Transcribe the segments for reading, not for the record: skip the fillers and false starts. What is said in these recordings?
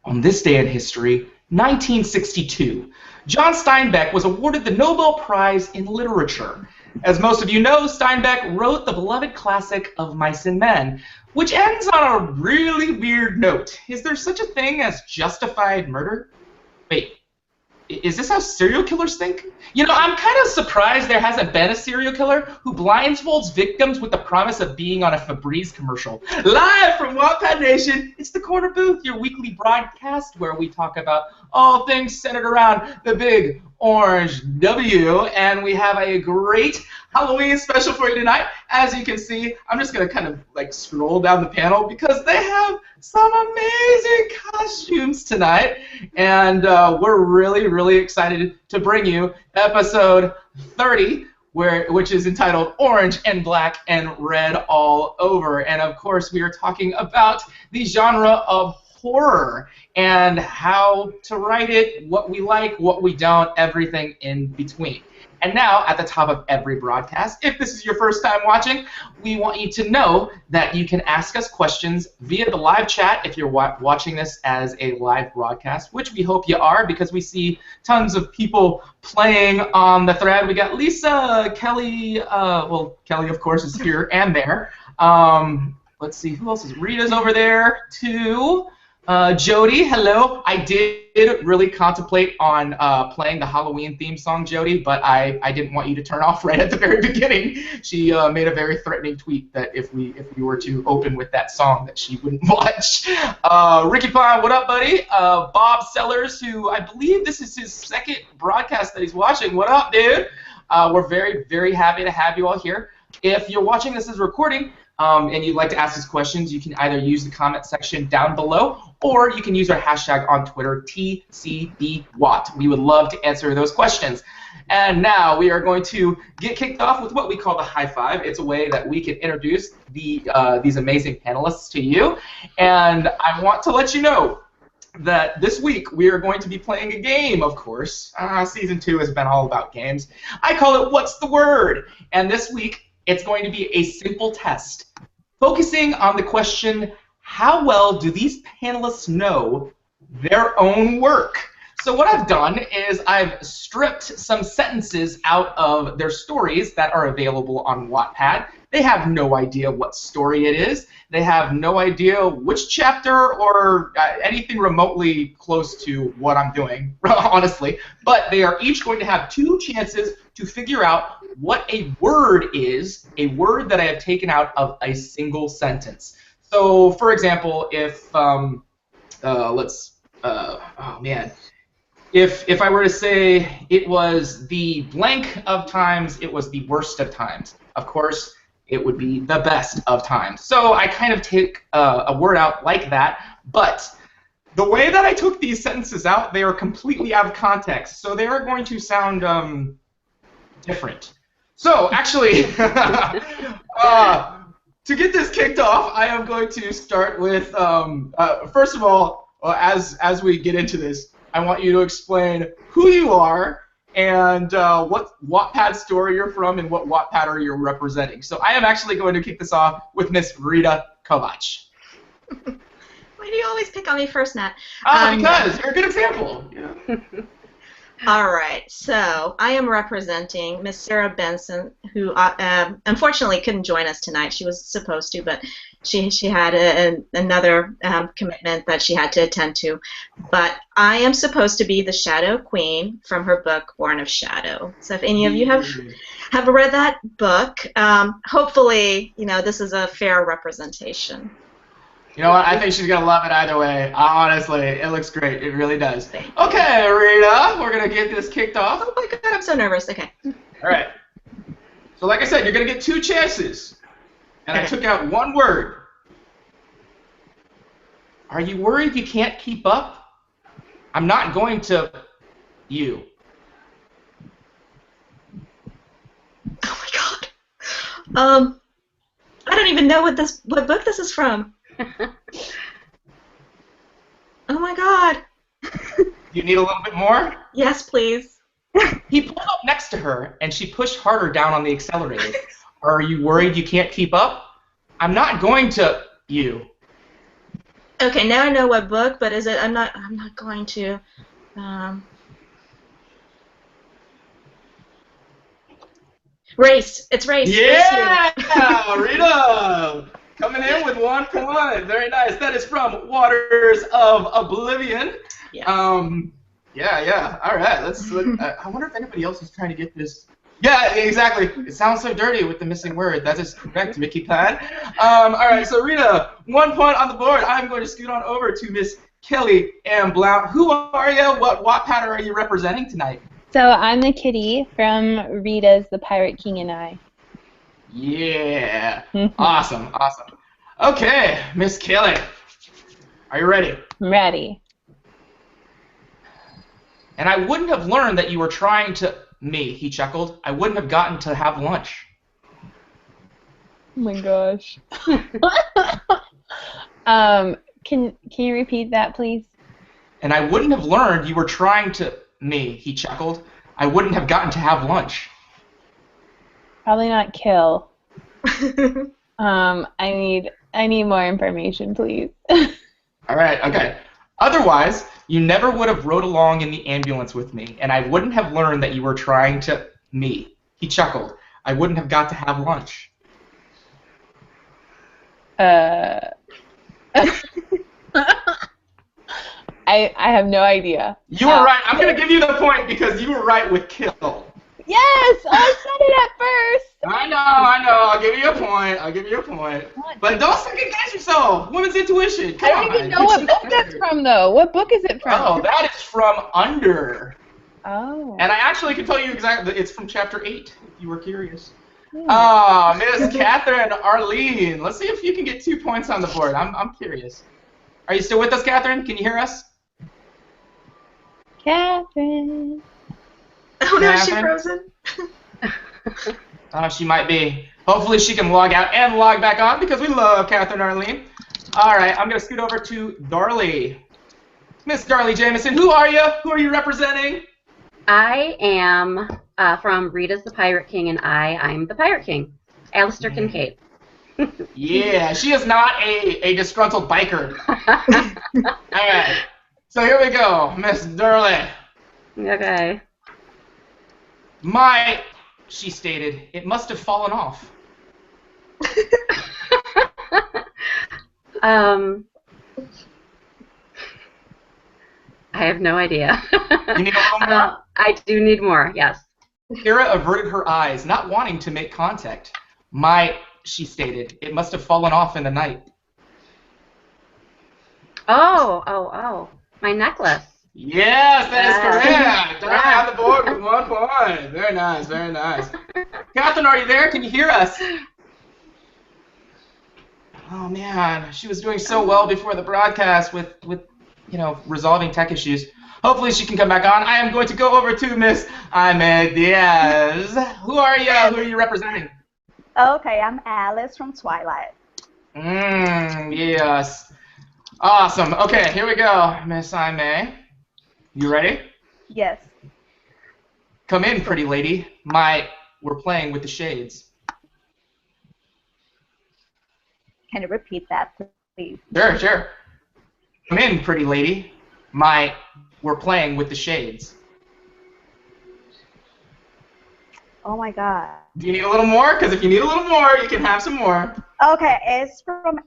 On this day in history, 1962, John Steinbeck was awarded the Nobel Prize in Literature. As most of you know, Steinbeck wrote the beloved classic of Mice and Men, which ends on a really weird note. Is there such a thing as justified murder? Wait, is this how serial killers think? You know, I'm kind of surprised there hasn't been a serial killer who blindfolds victims with the promise of being on a Febreze commercial. Live from Wattpad Nation, it's the Corner Booth, your weekly broadcast where we talk about all things centered around the big orange W, and we have a great Halloween special for you tonight. As you can see, I'm just going to kind of like scroll down the panel because they have some amazing costumes tonight, and we're really excited to bring you episode 30, which is entitled Orange and Black and Red All Over. And of course, we are talking about the genre of horror and how to write it, what we like, what we don't, everything in between. And now, at the top of every broadcast, if this is your first time watching, we want you to know that you can ask us questions via the live chat if you're watching this as a live broadcast, which we hope you are because we see tons of people playing on the thread. We got Lisa, Kelly, Kelly, of course, is here and there. Let's see, who else is? Rita's over there, too. Jody, hello. I did really contemplate on playing the Halloween theme song, Jody, but I didn't want you to turn off right at the very beginning. She made a very threatening tweet that if we were to open with that song that she wouldn't watch. Ricky Pine, what up, buddy? Bob Sellers, who I believe this is his second broadcast that he's watching. What up, dude? We're very happy to have you all here. If you're watching this as a recording, and you'd like to ask us questions, you can either use the comment section down below, or you can use our hashtag on Twitter, TCBWatt. We would love to answer those questions. And now we are going to get kicked off with what we call the high five. It's a way that we can introduce these amazing panelists to you. And I want to let you know that this week we are going to be playing a game, of course. Season 2 has been all about games. I call it What's the Word? And this week, it's going to be a simple test, focusing on the question, how well do these panelists know their own work? So what I've done is I've stripped some sentences out of their stories that are available on Wattpad. They have no idea what story it is. They have no idea which chapter or anything remotely close to what I'm doing, honestly. But they are each going to have 2 chances to figure out what a word is, a word that I have taken out of a single sentence. So, for example, if if I were to say it was the blank of times, it was the worst of times, of course, it would be the best of times. So I kind of take a word out like that, but the way that I took these sentences out, they are completely out of context, so they are going to sound different. So, actually, to get this kicked off, I am going to start with, first of all, as we get into this, I want you to explain who you are and what Wattpad story you're from and what Wattpad are you representing. So I am actually going to kick this off with Miss Rita Kovac. Why do you always pick on me first, Nat? Because you're a good example. Yeah. All right, so I am representing Miss Sarah Benson, who unfortunately couldn't join us tonight. She was supposed to, but she had another commitment that she had to attend to. But I am supposed to be the Shadow Queen from her book, Born of Shadow. So if any of you have read that book, hopefully, you know, this is a fair representation. You know what? I think she's going to love it either way. Honestly, it looks great. It really does. Okay, Rita, we're going to get this kicked off. Oh my God, I'm so nervous. Okay. All right. So like I said, you're going to get 2 chances. And I took out 1 word. Are you worried you can't keep up? I'm not going to you. Oh my God. I don't even know what book this is from. Oh my God. You need a little bit more? Yes, please. He pulled up next to her, and she pushed harder down on the accelerator. Are you worried you can't keep up? I'm not going to you. Okay, now I know what book, but is it? I'm not going to. Um, Race. It's Race. Race Yeah, You. Rita, coming in with 1 point. Very nice. That is from Waters of Oblivion. Yes. Yeah. All right. I wonder if anybody else is trying to get this. Yeah, exactly. It sounds so dirty with the missing word. That is correct, Mickey Pan. All right. So Rita, 1 point on the board. I'm going to scoot on over to Miss Kelly Ann Blount. Who are you? What pattern are you representing tonight? So I'm the kitty from Rita's The Pirate King and I. Yeah. Awesome. Okay, Miss Kelly, are you ready? I'm ready. And I wouldn't have learned that you were trying to me, he chuckled. I wouldn't have gotten to have lunch. Oh my gosh. Can you repeat that, please? And I wouldn't have learned you were trying to me, he chuckled. I wouldn't have gotten to have lunch. Probably not kill. I need more information, please. All right, okay. Otherwise, you never would have rode along in the ambulance with me, and I wouldn't have learned that you were trying to me. He chuckled. I wouldn't have got to have lunch. I have no idea. You were right. I'm going to give you the point because you were right with kill. Yes! Oh, I said it at first! I know. I'll give you a point. But don't second guess yourself. Woman's intuition. Come I don't even know what book that's from, though. What book is it from? Oh, that is from Under. Oh. And I actually can tell you exactly. It's from chapter 8, if you were curious. Hmm. Oh, Miss Catherine Arlene. Let's see if you can get 2 points on the board. I'm curious. Are you still with us, Catherine? Can you hear us? Catherine. Oh no, is she Catherine? frozen? She might be. Hopefully she can log out and log back on because we love Catherine Arlene. All right, I'm going to scoot over to Darlie. Miss Darlie Jameson, who are you? Who are you representing? I am from Rita's The Pirate King, and I'm the Pirate King, Alistair Kincaid. Yeah, she is not a disgruntled biker. All right, so here we go, Miss Darlie. Okay. She stated, it must have fallen off. I have no idea. You need a little more? I do need more, yes. Kira averted her eyes, not wanting to make contact. She stated, it must have fallen off in the night. Oh, my necklace. Yes, that is correct. On the board with 1 point. Very nice. Catherine, are you there? Can you hear us? Oh man, she was doing so well before the broadcast with resolving tech issues. Hopefully she can come back on. I am going to go over to Miss Ahmed Diaz. Who are you? Who are you representing? Okay, I'm Alice from Twilight. Yes. Awesome. Okay, here we go, Miss Aimee. You ready? Yes. Come in, pretty lady. We're playing with the shades. Can you repeat that, please? Sure. Come in, pretty lady. We're playing with the shades. Oh my God. Do you need a little more? Because if you need a little more, you can have some more. Okay, it's from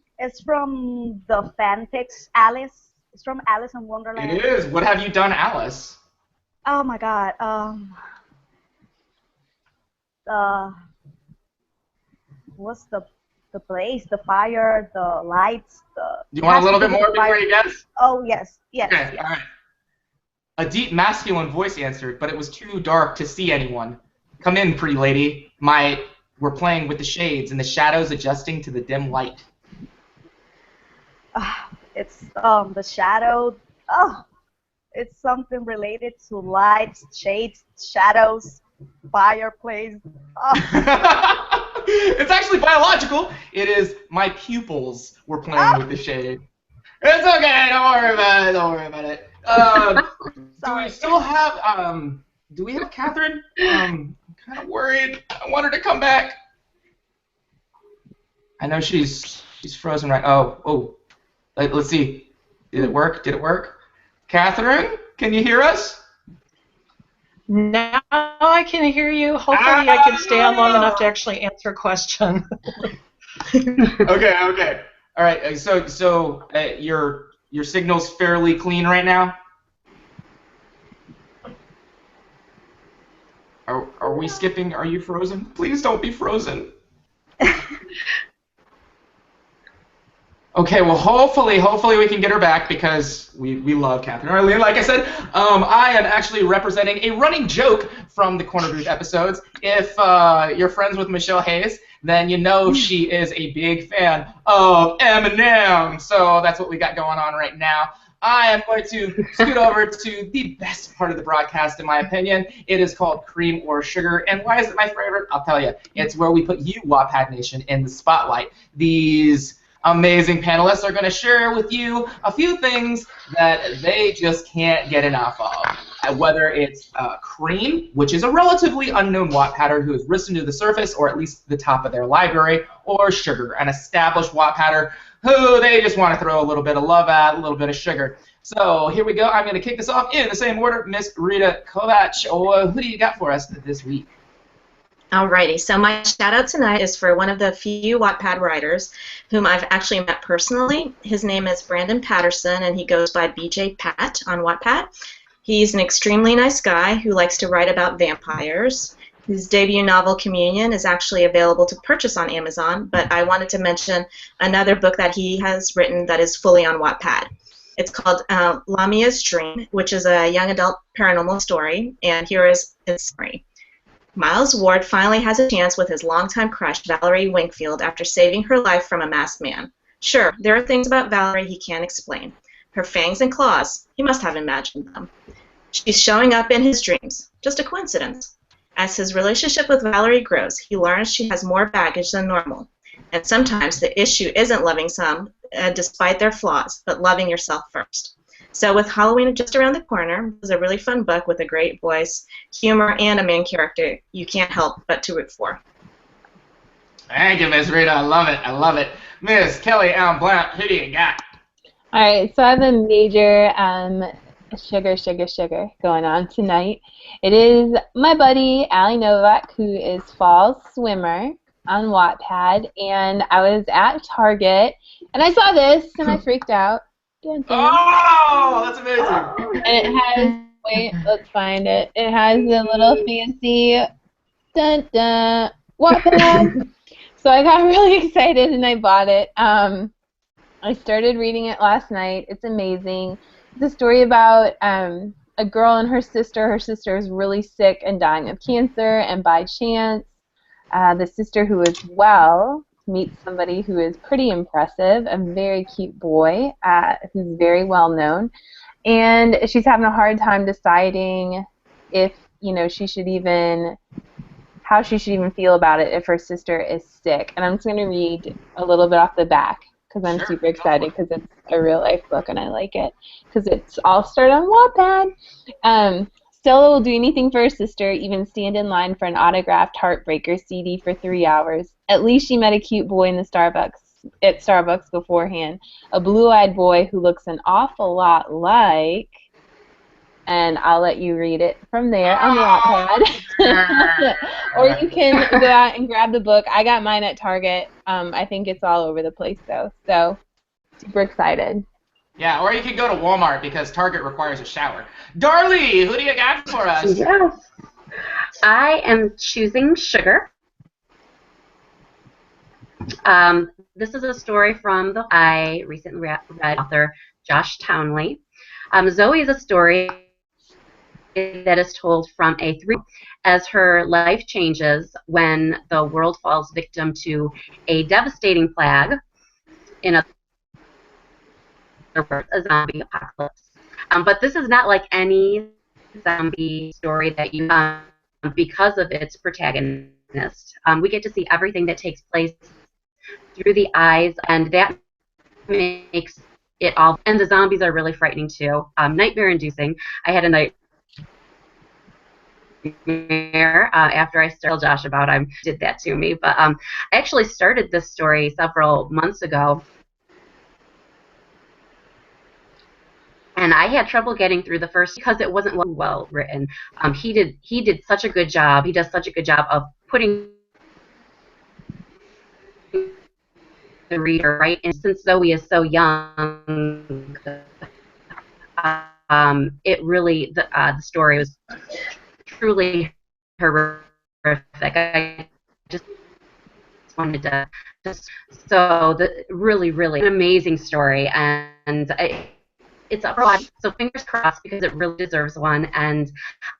the fanfics Alice. It's from Alice in Wonderland. It is. What have you done, Alice? Oh my God. What's the place, the fire, the lights, the. Do you want a little bit more before you guess? Oh yes. Okay. Yes. All right. A deep masculine voice answered, but it was too dark to see anyone. Come in, pretty lady. We're playing with the shades and the shadows adjusting to the dim light. It's the shadow. Oh, it's something related to lights, shades, shadows, fireplace. Oh. It's actually biological. It is my pupils were playing with the shade. It's okay. Don't worry about it. Do we still have do we have Catherine? I'm kind of worried. I want her to come back. I know she's frozen right. Oh. Let's see. Did it work? Did it work? Catherine, can you hear us? Now I can hear you. Hopefully I can stay on long enough to actually answer a question. Okay. All right. So your signal's fairly clean right now. Are we skipping? Are you frozen? Please don't be frozen. Okay, well, hopefully we can get her back because we love Catherine Arlene. Like I said, I am actually representing a running joke from the Corner Booth episodes. If you're friends with Michelle Hayes, then you know she is a big fan of Eminem. So that's what we got going on right now. I am going to scoot over to the best part of the broadcast, in my opinion. It is called Cream or Sugar. And why is it my favorite? I'll tell you. It's where we put you, Wattpad Nation, in the spotlight. These amazing panelists are going to share with you a few things that they just can't get enough of. Whether it's Cream, which is a relatively unknown Wattpadder who has risen to the surface, or at least the top of their library, or Sugar, an established Wattpadder who they just want to throw a little bit of love at, a little bit of sugar. So here we go. I'm going to kick this off in the same order. Miss Rita Kovac, who do you got for us this week? Alrighty, so my shout out tonight is for one of the few Wattpad writers whom I've actually met personally. His name is Brandon Patterson, and he goes by BJ Pat on Wattpad. He's an extremely nice guy who likes to write about vampires. His debut novel, Communion, is actually available to purchase on Amazon, but I wanted to mention another book that he has written that is fully on Wattpad. It's called Lamia's Dream, which is a young adult paranormal story, and here is its summary. Miles Ward finally has a chance with his longtime crush, Valerie Wingfield, after saving her life from a masked man. Sure, there are things about Valerie he can't explain. Her fangs and claws, he must have imagined them. She's showing up in his dreams. Just a coincidence. As his relationship with Valerie grows, he learns she has more baggage than normal. And sometimes the issue isn't loving some, despite their flaws, but loving yourself first. So with Halloween just around the corner, it was a really fun book with a great voice, humor, and a main character you can't help but to root for. Thank you, Miss Rita. I love it. Miss Kelly Allen Blount, who do you got? All right, so I have a major sugar going on tonight. It is my buddy, Allie Novak, who is Fall Swimmer on Wattpad, and I was at Target, and I saw this, and I freaked out. Dun, dun. Oh, that's amazing. And it has, wait, let's find it. It has a little fancy, dun dun, Wattpad. So I got really excited and I bought it. I started reading it last night. It's amazing. It's a story about a girl and her sister. Her sister is really sick and dying of cancer, and by chance, the sister who is well meets somebody who is pretty impressive, a very cute boy who's very well known, and she's having a hard time deciding if she should even how she should even feel about it if her sister is sick. And I'm just going to read a little bit off the back because I'm super excited because it's a real life book and I like it because it's all started on Wattpad. Stella will do anything for her sister, even stand in line for an autographed Heartbreaker CD for 3 hours. At least she met a cute boy in the Starbucks beforehand, a blue-eyed boy who looks an awful lot like, and I'll let you read it from there on Wattpad. Or you can go out and grab the book. I got mine at Target. I think it's all over the place, though, so super excited. Yeah, or you could go to Walmart because Target requires a shower. Darlie, who do you got for us? Yes. I am choosing Sugar. This is a story from I recently read author Josh Townley. Zoe is a story that is told from a 3 as her life changes when the world falls victim to a devastating plague in a zombie apocalypse. But this is not like any zombie story that you because of its protagonist. We get to see everything that takes place through the eyes, and that makes it all. And the zombies are really frightening too. Nightmare-inducing. I had a nightmare after I told Josh about it. Did that to me. But I actually started this story several months ago. and I had trouble getting through the first because it wasn't well written. He did such a good job. He does such a good job of putting the reader right in. Since Zoe is so young, it really the story was truly horrific. I just wanted to so the really an amazing story, and it's up for watch, so fingers crossed because it really deserves one. And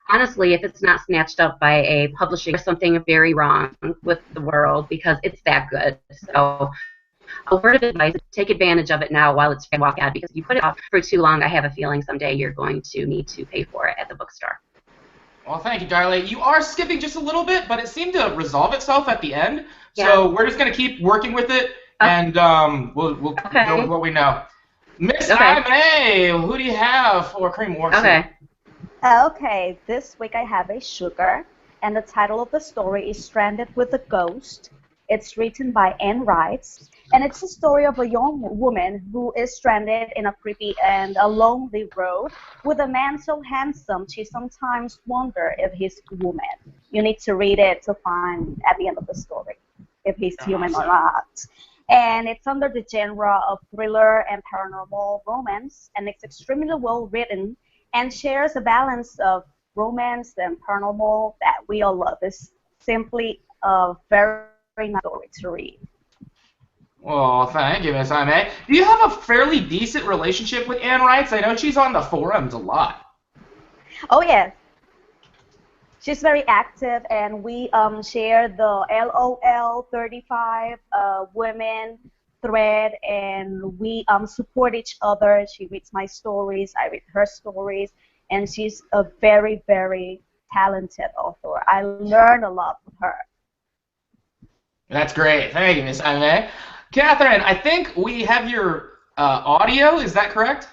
honestly, if it's not snatched up by a publishing, there's something very wrong with the world because it's that good. So a word of advice: take advantage of it now while it's free. Walk out, because if you put it off for too long, I have a feeling someday you're going to need to pay for it at the bookstore. Well, thank you, Darley. You are skipping just a little bit, but it seemed to resolve itself at the end. Yeah. So we're just going to keep working with it, and we'll go with what we know. Miss Ime, who do you have for Cream War? Okay, this week I have a sugar, and the title of the story is Stranded with a Ghost. It's written by Anne Rice, and it's a story of a young woman who is stranded in a creepy and a lonely road with a man so handsome she sometimes wonders if he's woman. You need to read it to find at the end of the story if he's human or not. And it's under the genre of thriller and paranormal romance, and it's extremely well written and shares a balance of romance and paranormal that we all love. It's simply a very nice story to read. Well, thank you, Miss Ime. Do you have a fairly decent relationship with Anne Rice? I know she's on the forums a lot. Oh, yes. She's very active, and we share the LOL 35 women thread, and we support each other. She reads my stories, I read her stories, and she's a very, very talented author. I learn a lot from her. That's great. Thank you, Miss Ime. Catherine, I think we have your audio. Is that correct?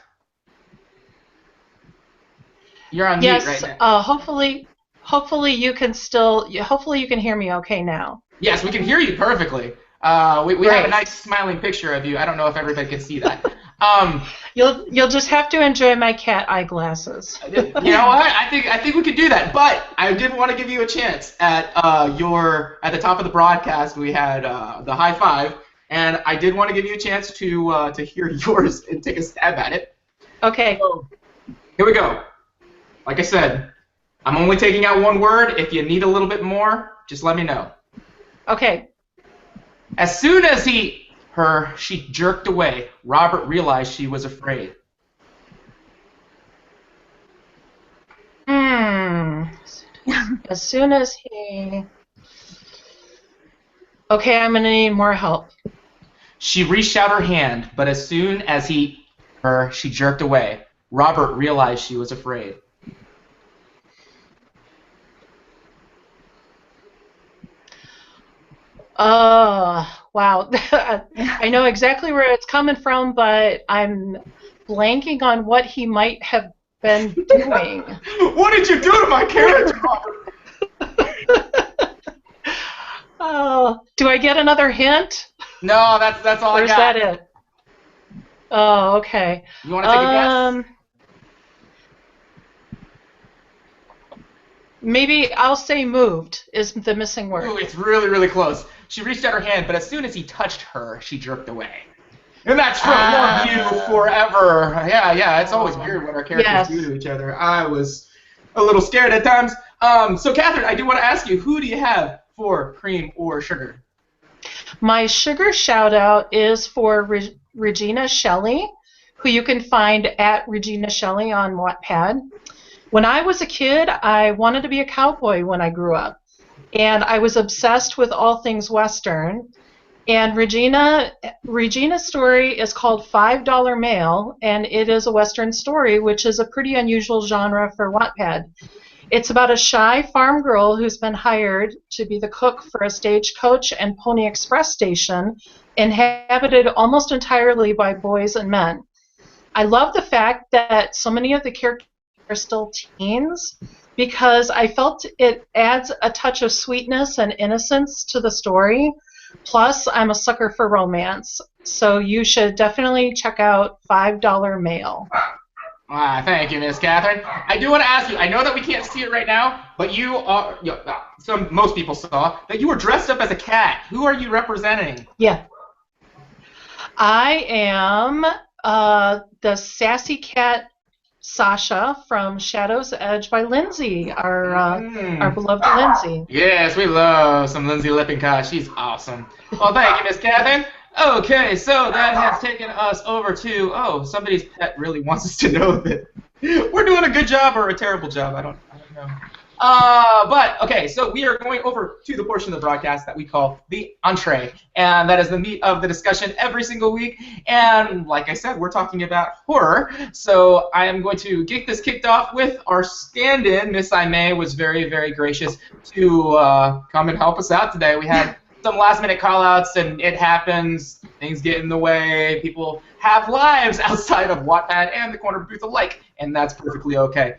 You're on mute right now. Hopefully you can hear me okay now. Yes, we can hear you perfectly. We have a nice smiling picture of you. I don't know if everybody can see that. You'll just have to enjoy my cat eyeglasses. You know what? I think we could do that. But I did want to give you a chance at the top of the broadcast. We had the high five, and I did want to give you a chance to hear yours and take a stab at it. Okay. So, here we go. Like I said, I'm only taking out one word. If you need a little bit more, just let me know. Okay. As soon as she jerked away, Robert realized she was afraid. As soon as he... Okay, I'm going to need more help. She reached out her hand, but as soon as she jerked away, Robert realized she was afraid. Wow. I know exactly where it's coming from, but I'm blanking on what he might have been doing. What did you do to my character? Oh, do I get another hint? No, that's all I got. Or is that it? Oh, okay. You want to take a guess? Maybe I'll say moved is the missing word. Ooh, it's really, really close. She reached out her hand, but as soon as he touched her, she jerked away. And that's from Love You Forever. Yeah, it's always weird what our characters do to each other. I was a little scared at times. So, Catherine, I do want to ask you, who do you have for cream or sugar? My sugar shout-out is for Regina Shelley, who you can find at Regina Shelley on Wattpad. When I was a kid, I wanted to be a cowboy when I grew up, and I was obsessed with all things Western. And Regina's story is called $5 Mail, and it is a Western story, which is a pretty unusual genre for Wattpad. It's about a shy farm girl who's been hired to be the cook for a stagecoach and Pony Express station, inhabited almost entirely by boys and men. I love the fact that so many of the characters are still teens, because I felt it adds a touch of sweetness and innocence to the story. Plus, I'm a sucker for romance, so you should definitely check out $5 Mail. Thank you, Miss Catherine. I do want to ask you, I know that we can't see it right now, but you are, most people saw, that you were dressed up as a cat. Who are you representing? Yeah. I am the sassy cat Sasha from Shadow's Edge by Lindsay, our beloved Lindsay. Yes, we love some Lindsay Lippincott. She's awesome. Well, thank you, Miss Catherine. Okay, so that has taken us over to, somebody's pet really wants us to know that we're doing a good job or a terrible job. I don't know. But, okay, so we are going over to the portion of the broadcast that we call the entree, and that is the meat of the discussion every single week, and like I said, we're talking about horror, so I am going to get this kicked off with our stand-in. Miss Aimee was very, very gracious to come and help us out today. We had some last-minute call-outs, and it happens. Things get in the way. People have lives outside of Wattpad and the corner booth alike, and that's perfectly okay.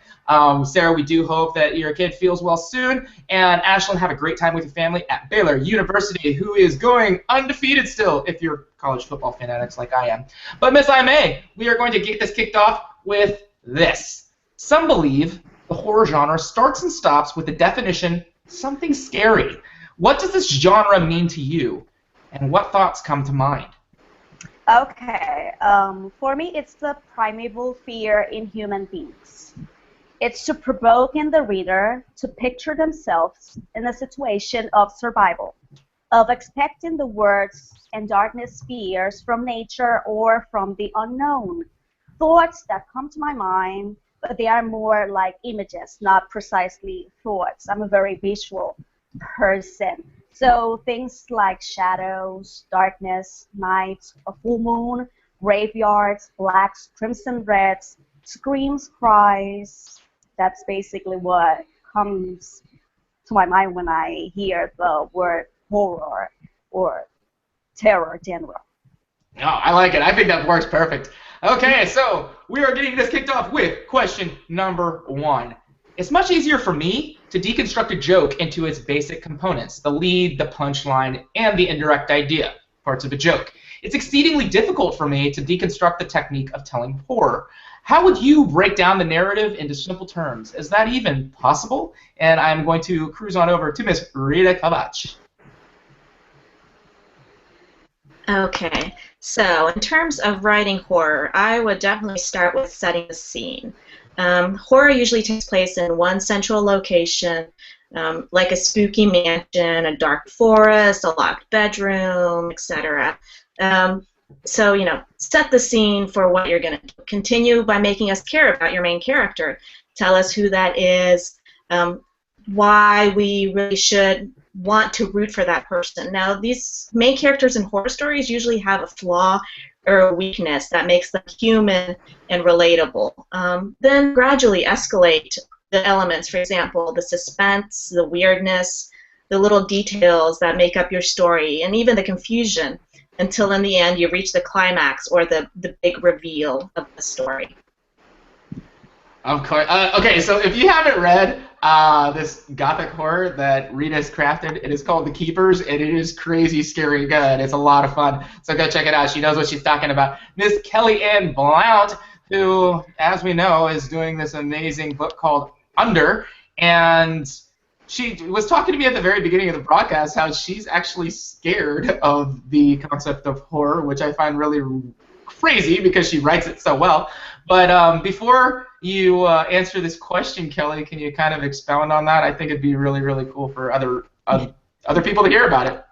Sarah, we do hope that your kid feels well soon, and Ashlyn, have a great time with your family at Baylor University, who is going undefeated still, if you're college football fanatics like I am. But Miss Aimee, we are going to get this kicked off with this. Some believe the horror genre starts and stops with the definition, something scary. What does this genre mean to you, and what thoughts come to mind? Okay, for me, it's the primeval fear in human beings. It's to provoke in the reader to picture themselves in a situation of survival, of expecting the worst and darkness fears from nature or from the unknown. Thoughts that come to my mind, but they are more like images, not precisely thoughts. I'm a very visual person. So things like shadows, darkness, nights, a full moon, graveyards, blacks, crimson reds, screams, cries. That's basically what comes to my mind when I hear the word horror or terror genre. Oh, I like it. I think that works perfect. Okay, so we are getting this kicked off with question number 1. It's much easier for me to deconstruct a joke into its basic components, the lead, the punchline, and the indirect idea, parts of a joke. It's exceedingly difficult for me to deconstruct the technique of telling horror. How would you break down the narrative into simple terms? Is that even possible? And I'm going to cruise on over to Miss Rita Kabach. Okay, so in terms of writing horror, I would definitely start with setting the scene. Horror usually takes place in one central location, like a spooky mansion, a dark forest, a locked bedroom, etc. So, set the scene for what you're going to do. Continue by making us care about your main character. Tell us who that is, why we really should want to root for that person. Now, these main characters in horror stories usually have a flaw or a weakness that makes them human and relatable. Then gradually escalate the elements, for example, the suspense, the weirdness, the little details that make up your story, and even the confusion, until in the end you reach the climax or the big reveal of the story. Of course. Okay, so if you haven't read this gothic horror that Rita's crafted, it is called The Keepers, and it is crazy, scary good. It's a lot of fun, so go check it out. She knows what she's talking about. Miss Kelly Ann Blount, who, as we know, is doing this amazing book called Under, and she was talking to me at the very beginning of the broadcast how she's actually scared of the concept of horror, which I find really crazy because she writes it so well. But before you answer this question, Kelly, can you kind of expound on that? I think it'd be really, really cool for other people to hear about it.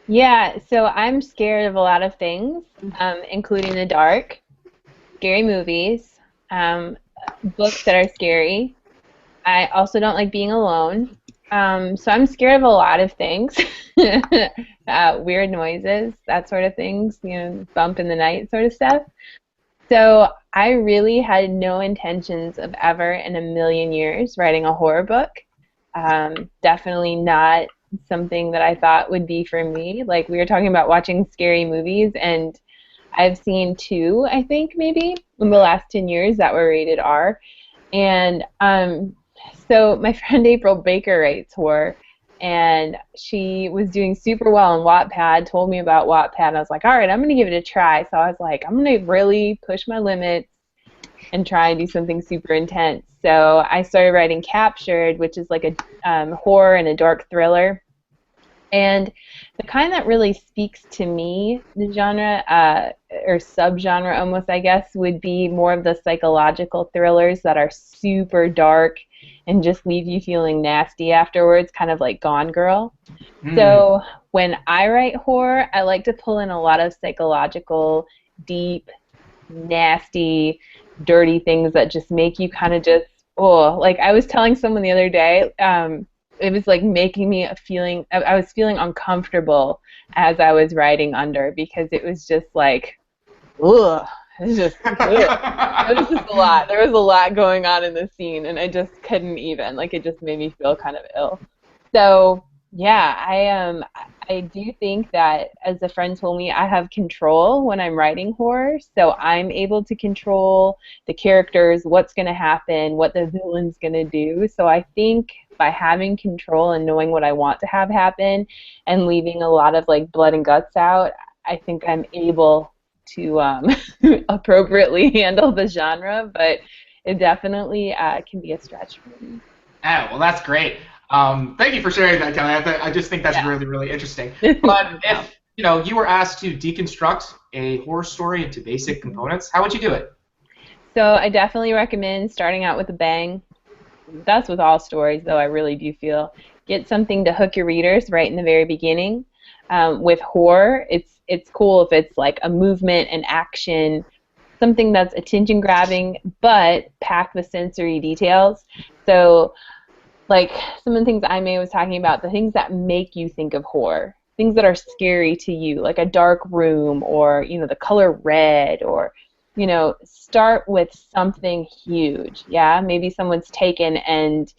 Yeah, so I'm scared of a lot of things, including the dark, scary movies, books that are scary. I also don't like being alone. So I'm scared of a lot of things. Weird noises, that sort of things, bump in the night sort of stuff. So I really had no intentions of ever in a million years writing a horror book. Definitely not something that I thought would be for me. Like, we were talking about watching scary movies, and I've seen 2, I think, maybe, in the last 10 years that were rated R. And so my friend April Baker writes horror, and she was doing super well on Wattpad, told me about Wattpad, and I was like, all right, I'm going to give it a try. So I was like, I'm going to really push my limits, and try and do something super intense. So I started writing Captured, which is like a horror and a dark thriller. And the kind that really speaks to me, the genre, or subgenre almost, I guess, would be more of the psychological thrillers that are super dark and just leave you feeling nasty afterwards, kind of like Gone Girl. So when I write horror, I like to pull in a lot of psychological, deep, nasty, dirty things that just make you kind of just, oh, like I was telling someone the other day, it was like making me I was feeling uncomfortable as I was writing Under, because it was just like, ugh. It was just, ugh. It was just a lot. There was a lot going on in the scene, and I just couldn't even. Like, it just made me feel kind of ill. So, yeah, I do think that, as a friend told me, I have control when I'm writing horror, so I'm able to control the characters, what's going to happen, what the villain's going to do. So I think by having control and knowing what I want to have happen and leaving a lot of like blood and guts out, I think I'm able to appropriately handle the genre, but it definitely can be a stretch for me. Oh, well, that's great. Thank you for sharing that, Kelly. I just think that's really, really interesting. But if you were asked to deconstruct a horror story into basic components, how would you do it? So I definitely recommend starting out with a bang. That's with all stories, though, I really do feel. Get something to hook your readers right in the very beginning. With horror, it's cool if it's like a movement, an action, something that's attention-grabbing, but packed with sensory details. So, like some of the things Aimee was talking about, the things that make you think of horror, things that are scary to you, like a dark room or, the color red, or, start with something huge, yeah? Maybe someone's taken and,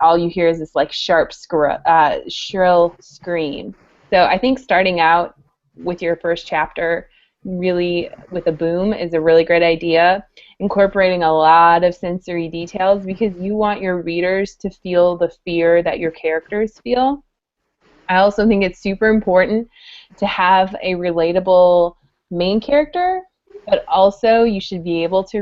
all you hear is this, like, sharp, shrill scream. So I think starting out with your first chapter really with a boom is a really great idea, incorporating a lot of sensory details, because you want your readers to feel the fear that your characters feel. I also think it's super important to have a relatable main character, but also you should be able to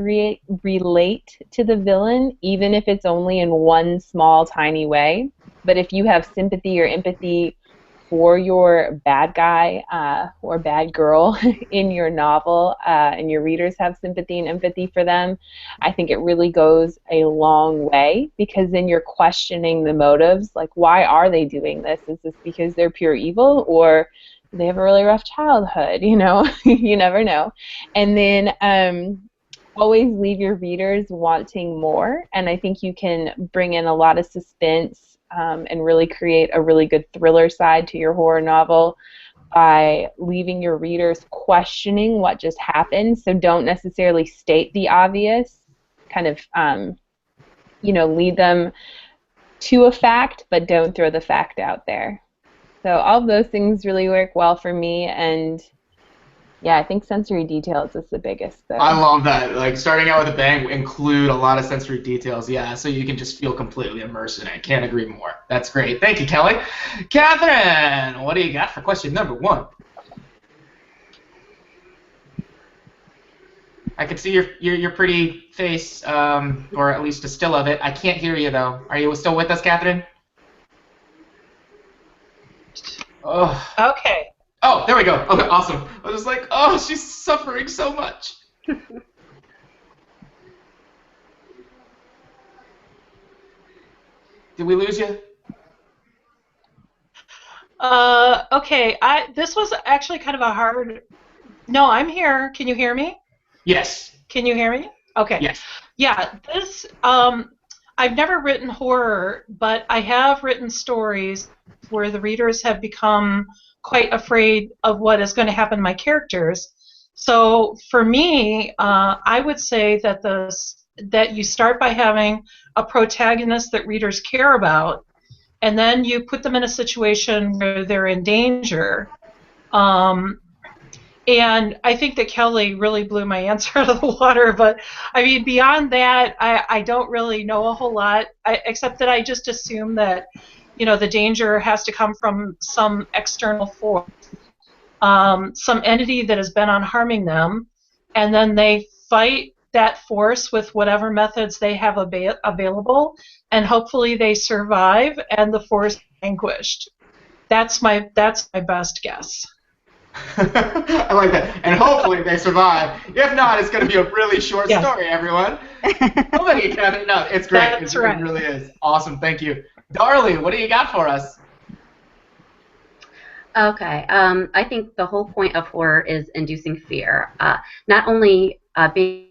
relate to the villain, even if it's only in one small, tiny way. But if you have sympathy or empathy for your bad guy or bad girl in your novel, and your readers have sympathy and empathy for them, I think it really goes a long way, because then you're questioning the motives, like, why are they doing this? Is this because they're pure evil, or do they have a really rough childhood? You never know. And then always leave your readers wanting more, and I think you can bring in a lot of suspense and really create a really good thriller side to your horror novel by leaving your readers questioning what just happened. So don't necessarily state the obvious, kind of, lead them to a fact, but don't throw the fact out there. So all of those things really work well for me, and yeah, I think sensory details is the biggest thing. I love that. Like, starting out with a bang, include a lot of sensory details, so you can just feel completely immersed in it. Can't agree more. That's great. Thank you, Kelly. Catherine, what do you got for question number 1? I can see your pretty face, or at least a still of it. I can't hear you, though. Are you still with us, Catherine? Oh. Okay. Oh, there we go. Okay, awesome. I was like, oh, she's suffering so much. Did we lose you? Okay. This was actually kind of a hard. No, I'm here. Can you hear me? Yes. Can you hear me? Okay. Yes. Yeah. This. I've never written horror, but I have written stories where the readers have become quite afraid of what is going to happen to my characters. So for me, I would say that you start by having a protagonist that readers care about, and then you put them in a situation where they're in danger. And I think that Kelly really blew my answer out of the water, but I mean, beyond that, I don't really know a whole lot, except that I just assume that the danger has to come from some external force, some entity that is bent on harming them, and then they fight that force with whatever methods they have available, and hopefully they survive and the force is vanquished. That's my best guess. I like that. And hopefully they survive. If not, it's going to be a really short Yeah. story, everyone. Oh, thank you, Kathy. No, it's great. That's right. It really is. Awesome. Thank you. Darlie, what do you got for us? Okay. I think the whole point of horror is inducing fear. Not only being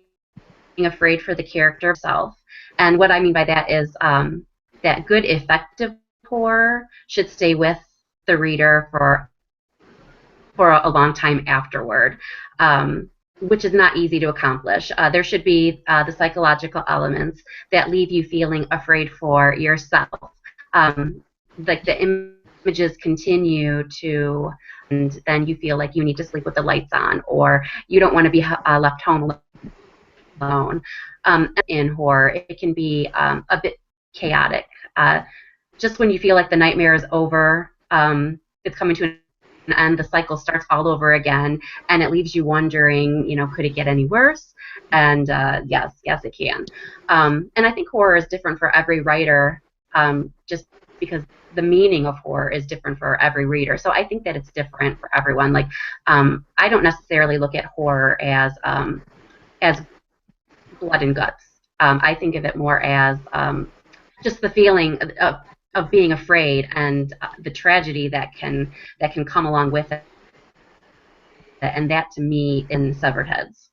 afraid for the character itself, and what I mean by that is that good, effective horror should stay with the reader for a long time afterward, which is not easy to accomplish. There should be the psychological elements that leave you feeling afraid for yourself. Like the images continue to, and then you feel like you need to sleep with the lights on, or you don't want to be left home alone. In horror, it can be a bit chaotic. Just when you feel like the nightmare is over, it's coming to an end, the cycle starts all over again, and it leaves you wondering, could it get any worse? And yes, it can. And I think horror is different for every writer, just because the meaning of horror is different for every reader. So I think that it's different for everyone. Like, I don't necessarily look at horror as blood and guts. I think of it more as just the feeling of being afraid and the tragedy that can come along with it, and that to me in Severed Heads.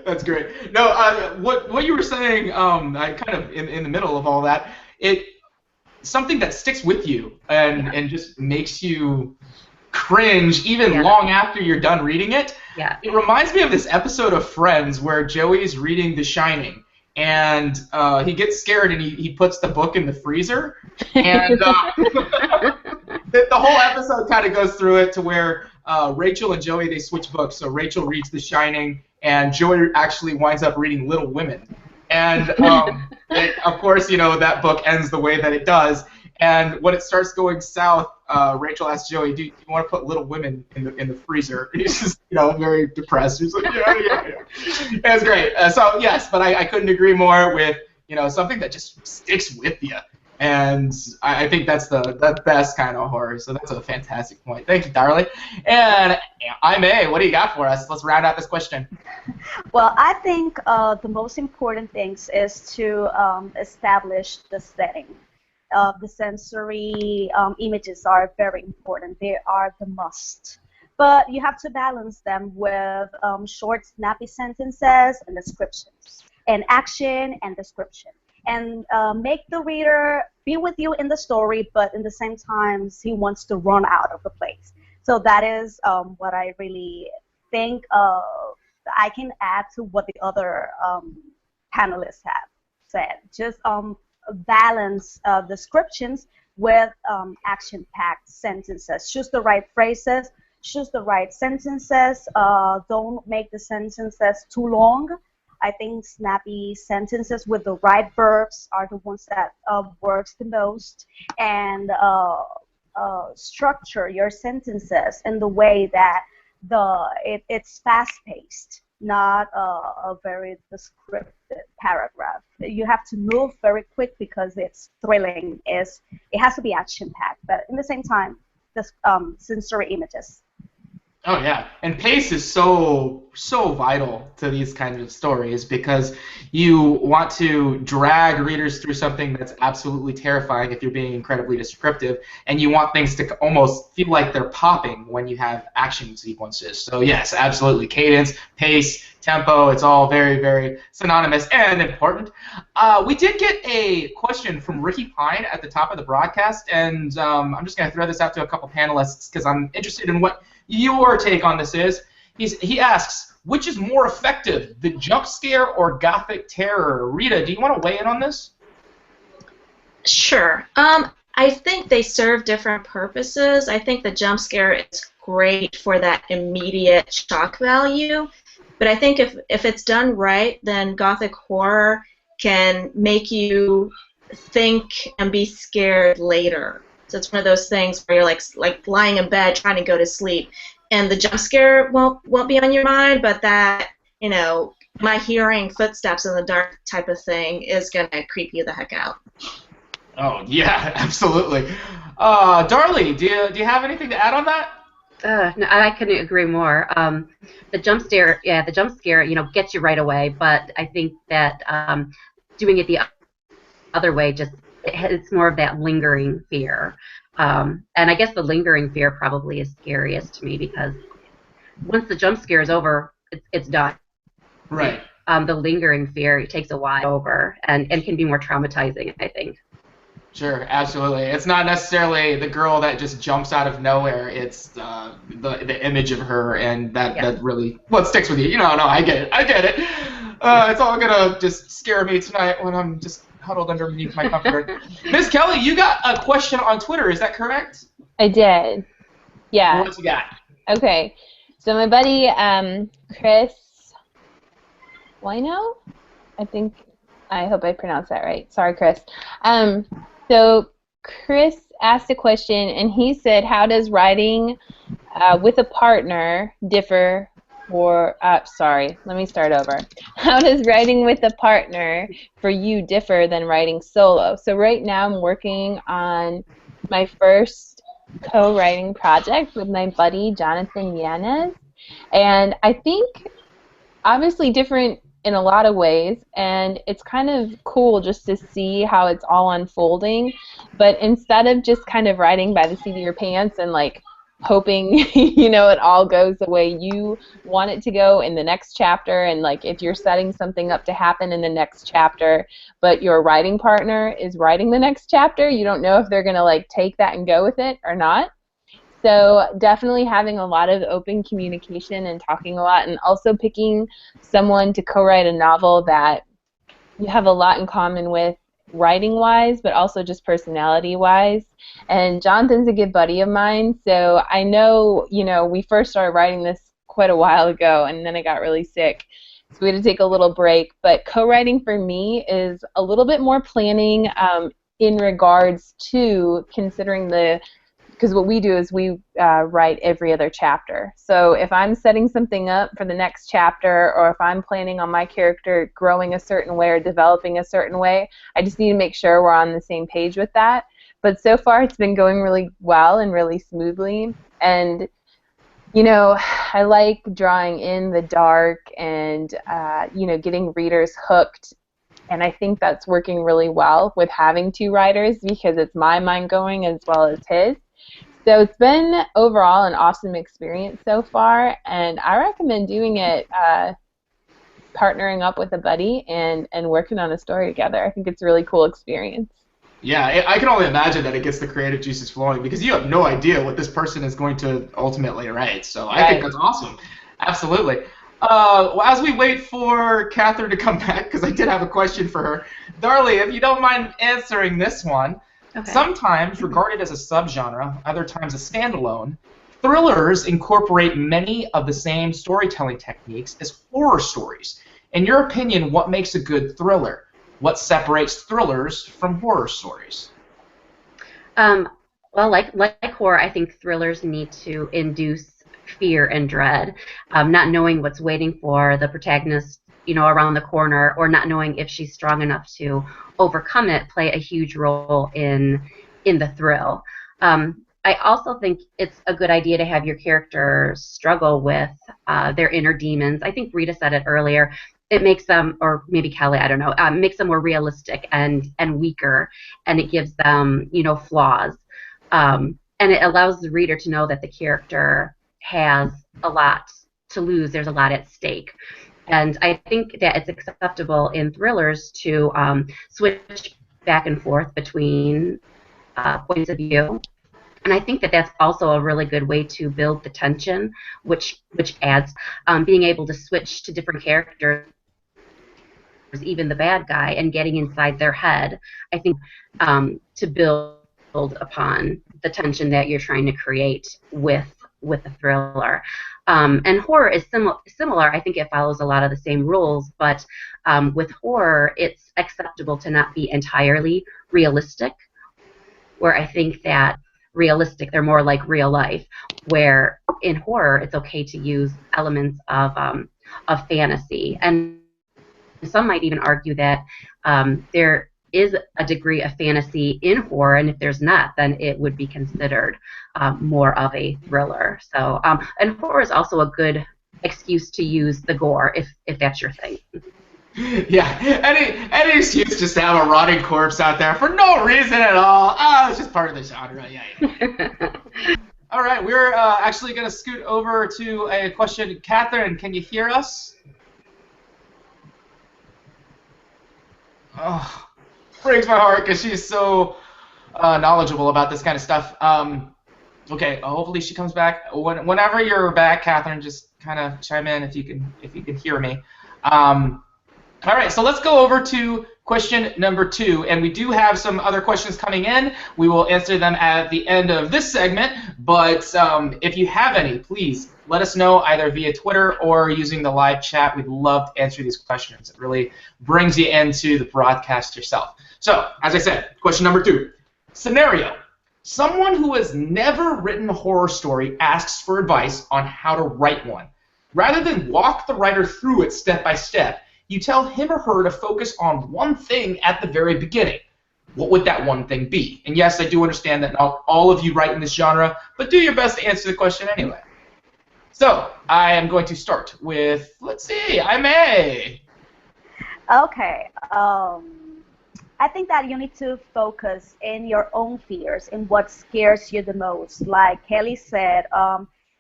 That's great. No, what you were saying, I kind of in the middle of all that, something that sticks with you and just makes you cringe even long after you're done reading it. Yeah. It reminds me of this episode of Friends where Joey's reading The Shining. And he gets scared and he puts the book in the freezer. And the whole episode kind of goes through it to where Rachel and Joey, they switch books. So Rachel reads The Shining and Joey actually winds up reading Little Women. And of course, that book ends the way that it does. And when it starts going south, Rachel asks Joey, "Do you want to put Little Women in the freezer?" And he's just, very depressed. He's like, "Yeah." It's great. So yes, but I couldn't agree more with, something that just sticks with you. And I think that's the best kind of horror. So that's a fantastic point. Thank you, Darlie. And May, what do you got for us? Let's round out this question. Well, I think the most important things is to establish the setting. The sensory images are very important. They are the must. But you have to balance them with short, snappy sentences and descriptions, and action and description. And make the reader be with you in the story, but in the same time, he wants to run out of the place. So that is what I really think I can add to what the other panelists have said. Just balance descriptions with action-packed sentences. Choose the right phrases, choose the right sentences. Don't make the sentences too long. I think snappy sentences with the right verbs are the ones that works the most. And structure your sentences in the way that it's fast-paced, not a very descriptive paragraph. You have to move very quick because it's thrilling. It has to be action-packed, but in the same time, the sensory images. Oh yeah, and pace is so vital to these kinds of stories because you want to drag readers through something that's absolutely terrifying if you're being incredibly descriptive, and you want things to almost feel like they're popping when you have action sequences. So yes, absolutely, cadence, pace, tempo, it's all very, very synonymous and important. We did get a question from Ricky Pine at the top of the broadcast, and I'm just going to throw this out to a couple panelists because I'm interested in what your take on this is. He asks, which is more effective, the jump scare or gothic terror? Rita, do you want to weigh in on this? Sure. I think they serve different purposes. I think the jump scare is great for that immediate shock value. But I think if it's done right, then gothic horror can make you think and be scared later. So it's one of those things where you're like lying in bed trying to go to sleep, and the jump scare won't be on your mind, but that, my hearing footsteps in the dark type of thing is gonna creep you the heck out. Oh yeah, absolutely. Darlie, do you have anything to add on that? No, I couldn't agree more. The jump scare, gets you right away. But I think that doing it the other way it's more of that lingering fear. And I guess the lingering fear probably is scariest to me because once the jump scare is over, it's done. Right. The lingering fear takes a while over and can be more traumatizing, I think. Sure, absolutely. It's not necessarily the girl that just jumps out of nowhere. It's the image of her, and that really sticks with you. No, I get it. It's all gonna just scare me tonight when I'm just huddled underneath my comforter. Miss Kelly, you got a question on Twitter, is that correct? I did. Yeah. What you got? Okay. So my buddy Chris Wino, I hope I pronounced that right. Sorry, Chris. So Chris asked a question, and he said, how does writing with a partner differ sorry, let me start over. How does writing with a partner for you differ than writing solo? So right now I'm working on my first co-writing project with my buddy Jonathan Yanez, and I think obviously different in a lot of ways, and it's kind of cool just to see how it's all unfolding. But instead of just kind of writing by the seat of your pants and like hoping it all goes the way you want it to go in the next chapter, and like if you're setting something up to happen in the next chapter but your writing partner is writing the next chapter, you don't know if they're going to like take that and go with it or not. So definitely having a lot of open communication and talking a lot, and also picking someone to co-write a novel that you have a lot in common with writing-wise, but also just personality-wise. And Jonathan's a good buddy of mine, so I know, we first started writing this quite a while ago, and then I got really sick, so we had to take a little break. But co-writing for me is a little bit more planning in regards to considering because what we do is we write every other chapter. So if I'm setting something up for the next chapter, or if I'm planning on my character growing a certain way or developing a certain way, I just need to make sure we're on the same page with that. But so far it's been going really well and really smoothly. And, I like drawing in the dark and, getting readers hooked. And I think that's working really well with having two writers, because it's my mind going as well as his. So it's been overall an awesome experience so far, and I recommend doing it partnering up with a buddy and working on a story together. I think it's a really cool experience. Yeah, I can only imagine that it gets the creative juices flowing, because you have no idea what this person is going to ultimately write. So I think that's awesome. Absolutely. Well, as we wait for Catherine to come back, because I did have a question for her, Darlie, if you don't mind answering this one. Okay. Sometimes regarded as a subgenre, other times a standalone, thrillers incorporate many of the same storytelling techniques as horror stories. In your opinion, what makes a good thriller? What separates thrillers from horror stories? Well, like horror, I think thrillers need to induce fear and dread, not knowing what's waiting for the protagonist, around the corner, or not knowing if she's strong enough to overcome it, play a huge role in the thrill. I also think it's a good idea to have your character struggle with their inner demons. I think Rita said it earlier. It makes them, or maybe Kelly, I don't know, makes them more realistic and weaker, and it gives them, flaws. And it allows the reader to know that the character has a lot to lose. There's a lot at stake. And I think that it's acceptable in thrillers to switch back and forth between points of view. And I think that that's also a really good way to build the tension, which adds being able to switch to different characters, even the bad guy, and getting inside their head. I think to build upon the tension that you're trying to create with a thriller. And horror is similar. I think it follows a lot of the same rules, but with horror, it's acceptable to not be entirely realistic, where I think that realistic, they're more like real life, where in horror, it's okay to use elements of fantasy, and some might even argue that there is a degree of fantasy in horror, and if there's not, then it would be considered more of a thriller. So, and horror is also a good excuse to use the gore if that's your thing. Yeah, any excuse just to have a rotting corpse out there for no reason at all. Oh, it's just part of the genre. Yeah. All right, we're actually going to scoot over to a question. Catherine, can you hear us? Oh, breaks my heart because she's so knowledgeable about this kind of stuff. Okay, hopefully she comes back. Whenever you're back, Catherine, just kind of chime in if you can hear me. All right, so let's go over to question number 2, and we do have some other questions coming in. We will answer them at the end of this segment, but if you have any, please let us know either via Twitter or using the live chat. We'd love to answer these questions. It really brings you into the broadcast yourself. So, as I said, question number 2. Scenario. Someone who has never written a horror story asks for advice on how to write one. Rather than walk the writer through it step by step, you tell him or her to focus on one thing at the very beginning. What would that one thing be? And yes, I do understand that not all of you write in this genre, but do your best to answer the question anyway. So, I am going to start with, let's see, I may. Okay. I think that you need to focus in your own fears, in what scares you the most. Like Kelly said,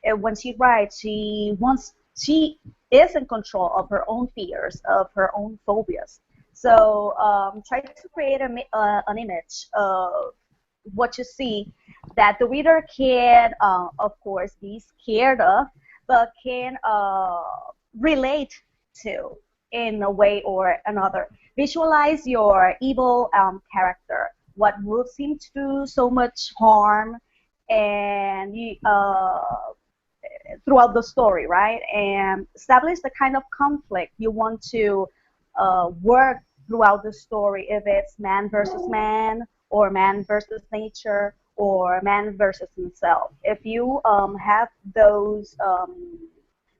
when she writes, she is in control of her own fears, of her own phobias. So try to create an image of what you see that the reader can, of course, be scared of, but can relate to in a way or another. Visualize your evil character, what would seem to do so much harm, and throughout the story, right? And establish the kind of conflict you want to work throughout the story, if it's man versus man, or man versus nature, or man versus himself. If you have those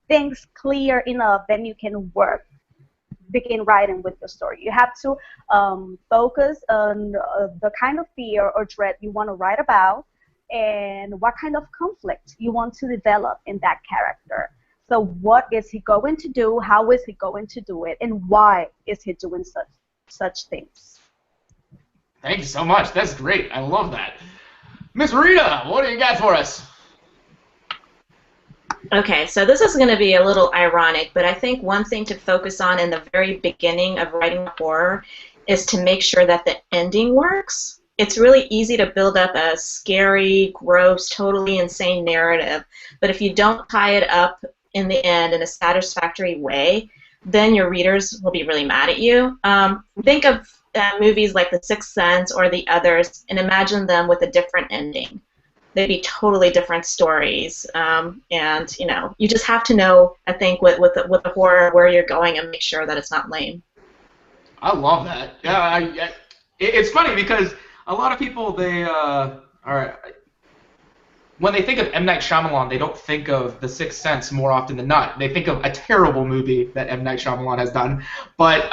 things clear enough, then you can begin writing with the story. You have to focus on the kind of fear or dread you want to write about, and what kind of conflict you want to develop in that character. So what is he going to do, how is he going to do it, and why is he doing such things? Thank you so much. That's great. I love that. Miss Rita, what do you got for us? Okay, so this is going to be a little ironic, but I think one thing to focus on in the very beginning of writing horror is to make sure that the ending works. It's really easy to build up a scary, gross, totally insane narrative, but if you don't tie it up in the end in a satisfactory way, then your readers will be really mad at you. Think of movies like The Sixth Sense or the others, and imagine them with a different ending. They'd be totally different stories, and you just have to know, I think, with the horror where you're going and make sure that it's not lame. I love that. Yeah, it's funny because a lot of people, when they think of M. Night Shyamalan, they don't think of The Sixth Sense more often than not. They think of a terrible movie that M. Night Shyamalan has done. But,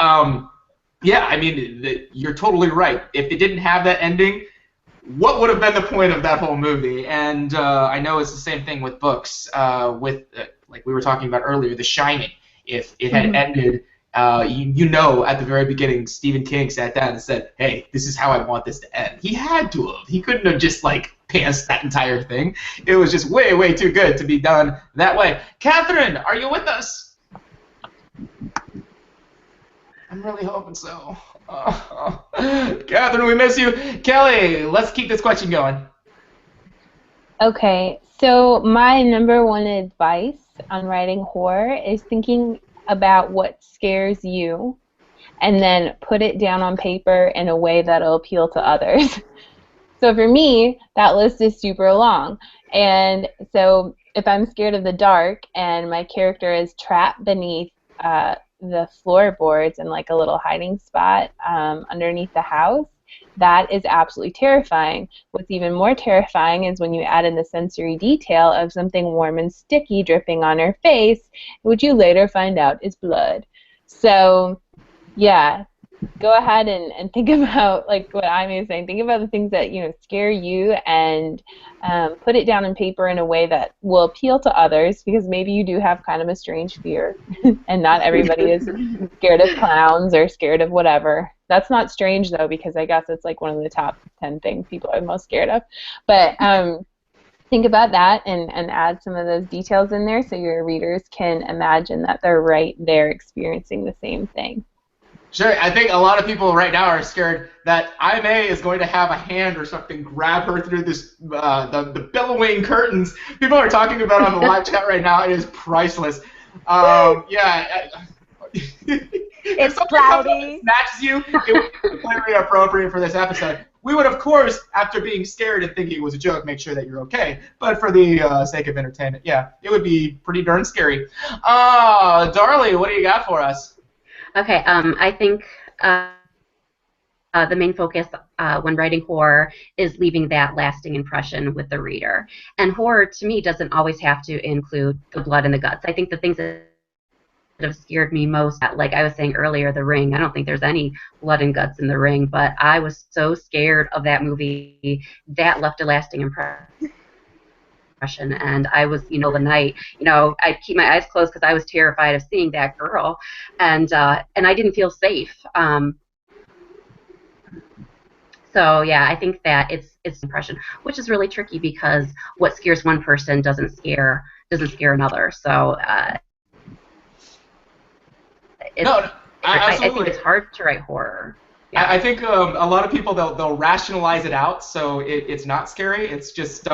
yeah, I mean, you're totally right. If it didn't have that ending, what would have been the point of that whole movie? And I know it's the same thing with books, like we were talking about earlier, The Shining. If it had ended, at the very beginning, Stephen King sat down and said, hey, this is how I want this to end. He had to have. He couldn't have just, pants that entire thing. It was just way, way too good to be done that way. Catherine, are you with us? I'm really hoping so. Catherine, we miss you. Kelly, let's keep this question going. Okay, so my number one advice on writing horror is thinking about what scares you and then put it down on paper in a way that'll appeal to others. So for me, that list is super long. And so if I'm scared of the dark and my character is trapped beneath the floorboards in a little hiding spot underneath the house, That is absolutely terrifying. What's even more terrifying is when you add in the sensory detail of something warm and sticky dripping on her face, which you later find out is blood. So, yeah, go ahead and think about, like what Amy was saying, think about the things that, scare you, and put it down in paper in a way that will appeal to others, because maybe you do have kind of a strange fear, and not everybody is scared of clowns or scared of whatever. That's not strange, though, because I guess it's like one of the top 10 things people are most scared of. But think about that and add some of those details in there so your readers can imagine that they're right there experiencing the same thing. Sure, I think a lot of people right now are scared that Ima is going to have a hand or something grab her through this the billowing curtains. People are talking about it on the live chat right now. It is priceless. Yeah. It's cloudy. Snatches you. It would be completely appropriate for this episode. We would, of course, after being scared and thinking it was a joke, make sure that you're okay. But for the sake of entertainment, yeah, it would be pretty darn scary. Darlie, what do you got for us? Okay, I think the main focus when writing horror is leaving that lasting impression with the reader. And horror, to me, doesn't always have to include the blood and the guts. I think the things that have scared me most, like I was saying earlier, The Ring. I don't think there's any blood and guts in The Ring, but I was so scared of that movie. That left a lasting impression. And I was, the night, I'd keep my eyes closed because I was terrified of seeing that girl, and I didn't feel safe. So yeah, I think that it's impression, which is really tricky because what scares one person doesn't scare another. So I think it's hard to write horror. Yeah. I think a lot of people, they'll rationalize it out, so it's not scary. It's just,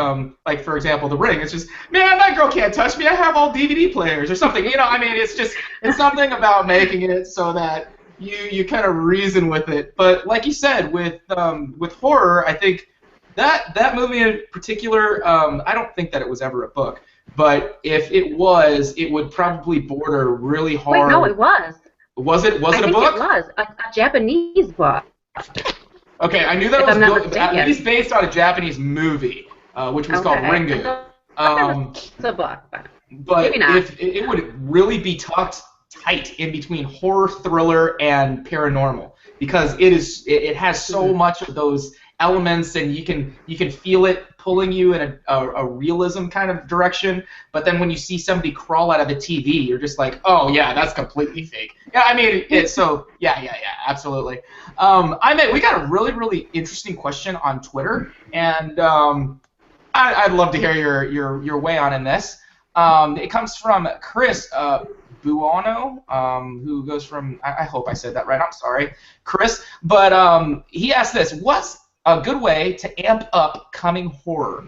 like, for example, The Ring. It's just, man, that girl can't touch me. I have all DVD players or something. It's something about making it so that you kind of reason with it. But like you said, with horror, I think that movie in particular, I don't think that it was ever a book. But if it was, it would probably border really hard. Wait, no, it was. Was it a book? I think it was a Japanese book. Okay, I knew that was at least based on a Japanese movie, which was called Ringu. It's a book, but maybe not. If it would really be tucked tight in between horror, thriller, and paranormal, because it has so much of those elements, and you can feel it pulling you in a realism kind of direction. But then when you see somebody crawl out of a TV, you're just like, oh yeah, that's completely fake. Yeah, I mean, yeah, absolutely. We got a really, really interesting question on Twitter, and I'd love to hear your way on in this. It comes from Chris Buono, who goes from, I hope I said that right, I'm sorry, Chris, but he asked this: what's a good way to amp up coming horror?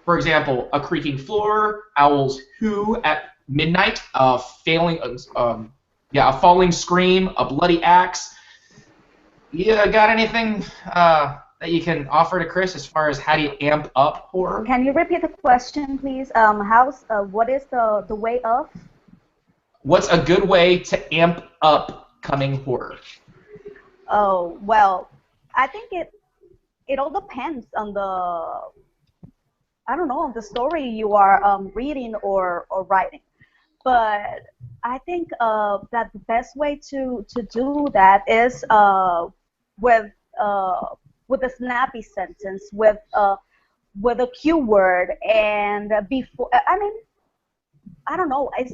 For example, a creaking floor, owls who at midnight, a falling scream, a bloody axe. You got anything that you can offer to Chris as far as how do you amp up horror? Can you repeat the question, please? What is the way of? What's a good way to amp up coming horror? Oh, well, I think it all depends on on the story you are reading or writing. But I think that the best way to do that is with a snappy sentence, with a keyword, and before. I don't know. It's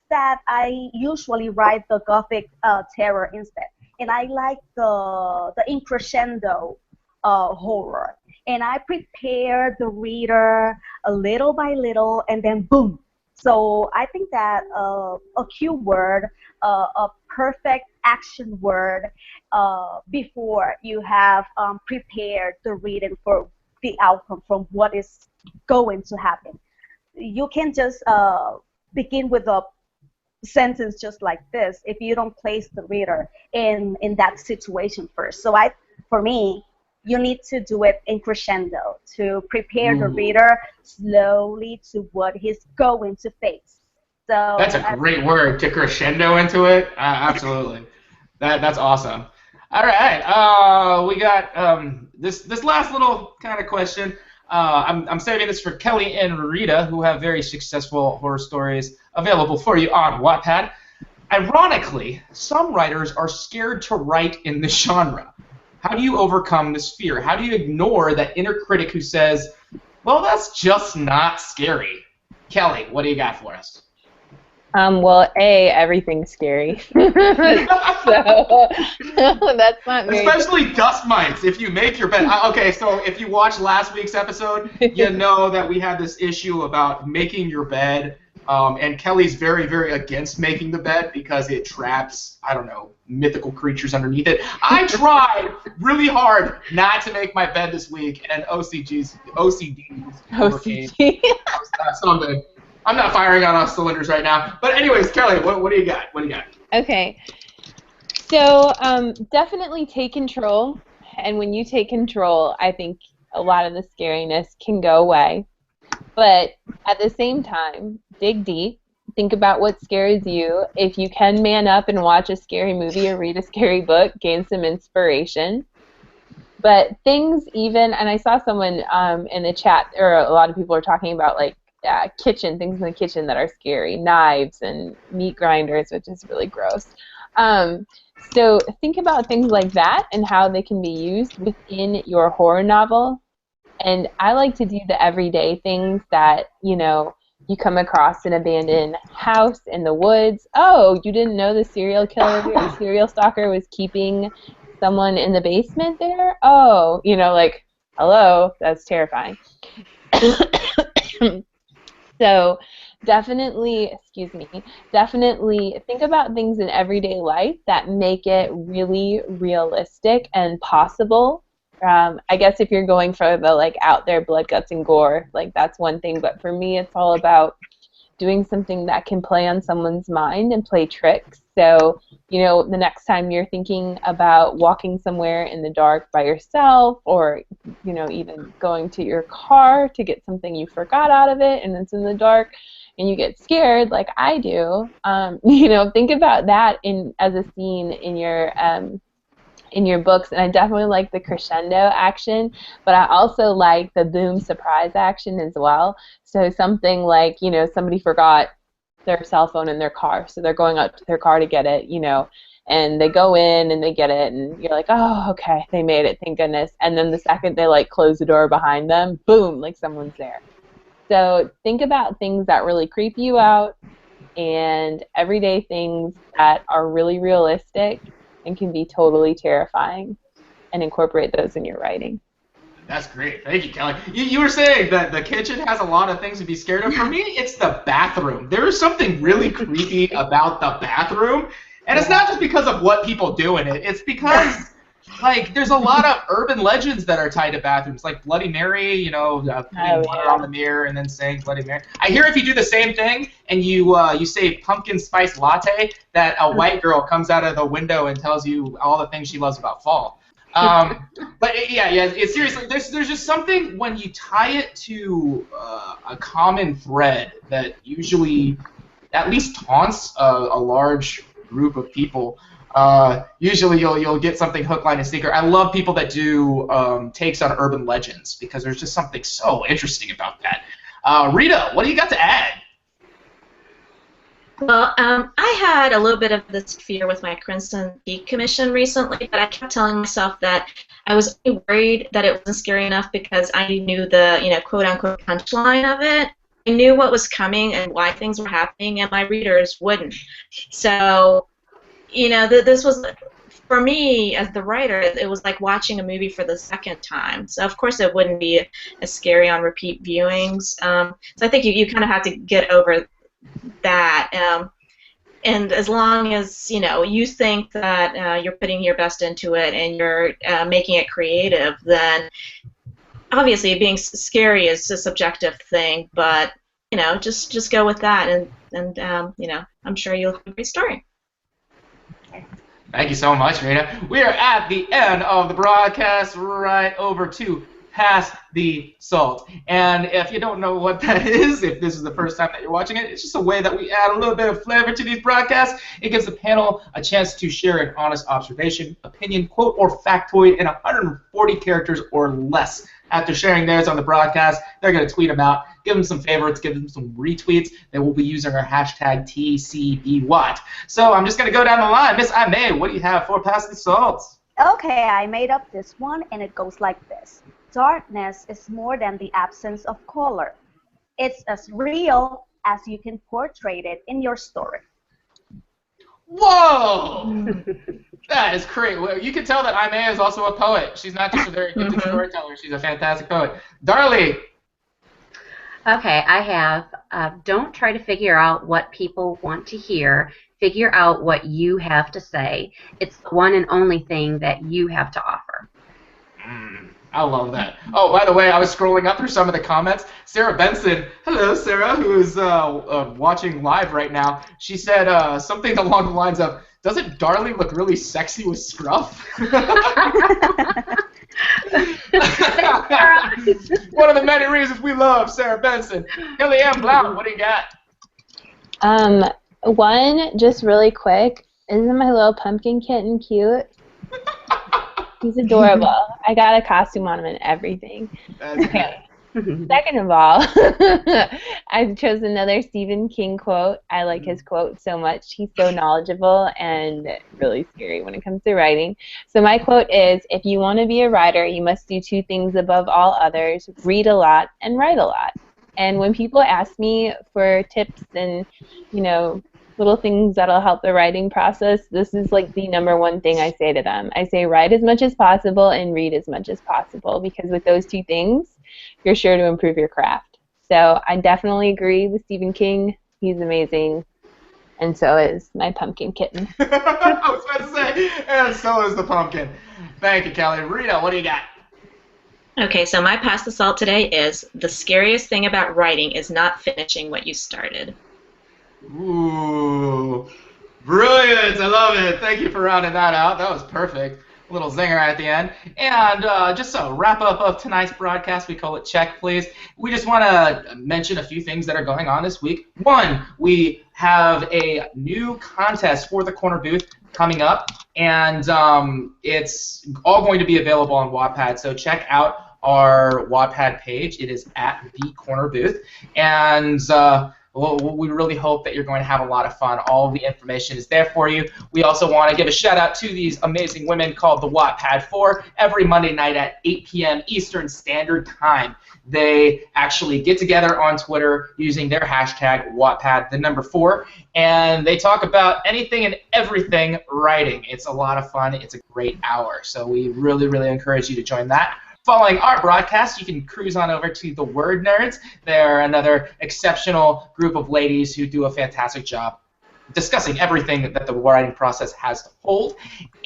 that I usually write the Gothic terror instead, and I like the crescendo horror, and I prepare the reader a little by little, and then boom. So I think that a keyword, a perfect action word, before you have prepared the reading for the outcome from what is going to happen. You can just begin with a sentence just like this if you don't place the reader in that situation first. So for me, you need to do it in crescendo to prepare the reader slowly to what he's going to face. So that's a great word, to crescendo into it. Absolutely, that's awesome. All right. We got this last little kind of question. I'm saving this for Kelly and Rita, who have very successful horror stories available for you on Wattpad. Ironically, some writers are scared to write in this genre. How do you overcome this fear? How do you ignore that inner critic who says, well, that's just not scary? Kelly, what do you got for us? Well, everything's scary. So that's not very. Especially dust mites. If you make your bed. Okay, so if you watch last week's episode, you know that we had this issue about making your bed. And Kelly's very, very against making the bed because it traps, I don't know, mythical creatures underneath it. I tried really hard not to make my bed this week, and OCD. Something. I'm not firing on all cylinders right now. But anyways, Kelly, what do you got? What do you got? Okay. So definitely take control. And when you take control, I think a lot of the scariness can go away. But at the same time, dig deep. Think about what scares you. If you can man up and watch a scary movie or read a scary book, gain some inspiration. But things even, and I saw someone in the chat, or a lot of people are talking about like things in the kitchen that are scary, knives and meat grinders, which is really gross. So think about things like that and how they can be used within your horror novel. And I like to do the everyday things that, you come across an abandoned house in the woods. Oh, you didn't know the serial killer or serial stalker was keeping someone in the basement there? Oh, like, hello, that's terrifying. So definitely think about things in everyday life that make it really realistic and possible. I guess if you're going for the out there blood, guts, and gore, that's one thing. But for me, it's all about doing something that can play on someone's mind and play tricks. So, the next time you're thinking about walking somewhere in the dark by yourself, or, even going to your car to get something you forgot out of it and it's in the dark and you get scared like I do, think about that as a scene in your books. And I definitely like the crescendo action, but I also like the boom surprise action as well. So something like, somebody forgot their cell phone in their car, so they're going up to their car to get it, and they go in and they get it, and you're like, oh, okay, they made it, thank goodness. And then the second they close the door behind them, boom, someone's there. So think about things that really creep you out and everyday things that are really realistic and can be totally terrifying, and incorporate those in your writing. That's great. Thank you, Kelly. You were saying that the kitchen has a lot of things to be scared of. For me, it's the bathroom. There is something really creepy about the bathroom, and it's not just because of what people do in it. It's because, there's a lot of urban legends that are tied to bathrooms, like Bloody Mary, putting water on the mirror and then saying Bloody Mary. I hear if you do the same thing and you say pumpkin spice latte, that a white girl comes out of the window and tells you all the things she loves about fall. But it's seriously, there's just something when you tie it to a common thread that usually at least taunts a large group of people. Usually you'll get something hook, line, and sinker. I love people that do takes on urban legends because there's just something so interesting about that. Rita, what do you got to add? Well, I had a little bit of this fear with my Crimson Peak commission recently, but I kept telling myself that I was only worried that it wasn't scary enough because I knew the, quote-unquote punchline of it. I knew what was coming and why things were happening, and my readers wouldn't. So, this was, for me, as the writer, it was like watching a movie for the second time. So, of course, it wouldn't be as scary on repeat viewings. So I think you kind of have to get over that, and as long as you think that you're putting your best into it and you're making it creative, then obviously being scary is a subjective thing, but just go with that, and I'm sure you'll have a great story. Thank you so much, Rita. We are at the end of the broadcast. Right over to Pass the Salt. And if you don't know what that is, if this is the first time that you're watching it, it's just a way that we add a little bit of flavor to these broadcasts. It gives the panel a chance to share an honest observation, opinion, quote, or factoid in 140 characters or less. After sharing theirs on the broadcast, they're going to tweet them out, give them some favorites, give them some retweets. They will be using our hashtag TCBWatt. So I'm just going to go down the line. Miss Aimee, what do you have for Pass the Salt? Okay, I made up this one, and it goes like this. Darkness is more than the absence of color. It's as real as you can portray it in your story. Whoa! That is great. Well, you can tell that Aimee is also a poet. She's not just a very gifted storyteller. She's a fantastic poet. Darlie! Okay, I have, don't try to figure out what people want to hear. Figure out what you have to say. It's the one and only thing that you have to offer. I love that. Oh, by the way, I was scrolling up through some of the comments. Sarah Benson, hello, Sarah, who's watching live right now. She said something along the lines of, doesn't Darlie look really sexy with scruff? One of the many reasons we love Sarah Benson. Kelly Ann Blount, what do you got? One, just really quick, isn't my little pumpkin kitten cute? He's adorable. I got a costume on him and everything. Okay. Second of all, I chose another Stephen King quote. I like his quote so much. He's so knowledgeable and really scary when it comes to writing. So my quote is, if you want to be a writer, you must do two things above all others, read a lot and write a lot. And when people ask me for tips and, you know, little things that'll help the writing process, this is like the number one thing I say to them. I say write as much as possible and read as much as possible, because with those two things, you're sure to improve your craft. So I definitely agree with Stephen King. He's amazing. And so is my pumpkin kitten. I was about to say, and so is the pumpkin. Thank you, Kelly. Rita, what do you got? Okay, so my Pass the Salt today is, the scariest thing about writing is not finishing what you started. Ooh, brilliant! I love it. Thank you for rounding that out. That was perfect. A little zinger at the end. And just a wrap up of tonight's broadcast, we call it Check, Please. We just want to mention a few things that are going on this week. One, we have a new contest for the Corner Booth coming up, and it's all going to be available on Wattpad. So check out our Wattpad page. It is at the Corner Booth, and we really hope that you're going to have a lot of fun. All the information is there for you. We also want to give a shout out to these amazing women called the Wattpad 4 every Monday night at 8 p.m. Eastern Standard Time. They actually get together on Twitter using their hashtag Wattpad, the number 4, and they talk about anything and everything writing. It's a lot of fun. It's a great hour. So we really, really encourage you to join that. Following our broadcast, you can cruise on over to the Word Nerds. They're another exceptional group of ladies who do a fantastic job discussing everything that the writing process has to hold.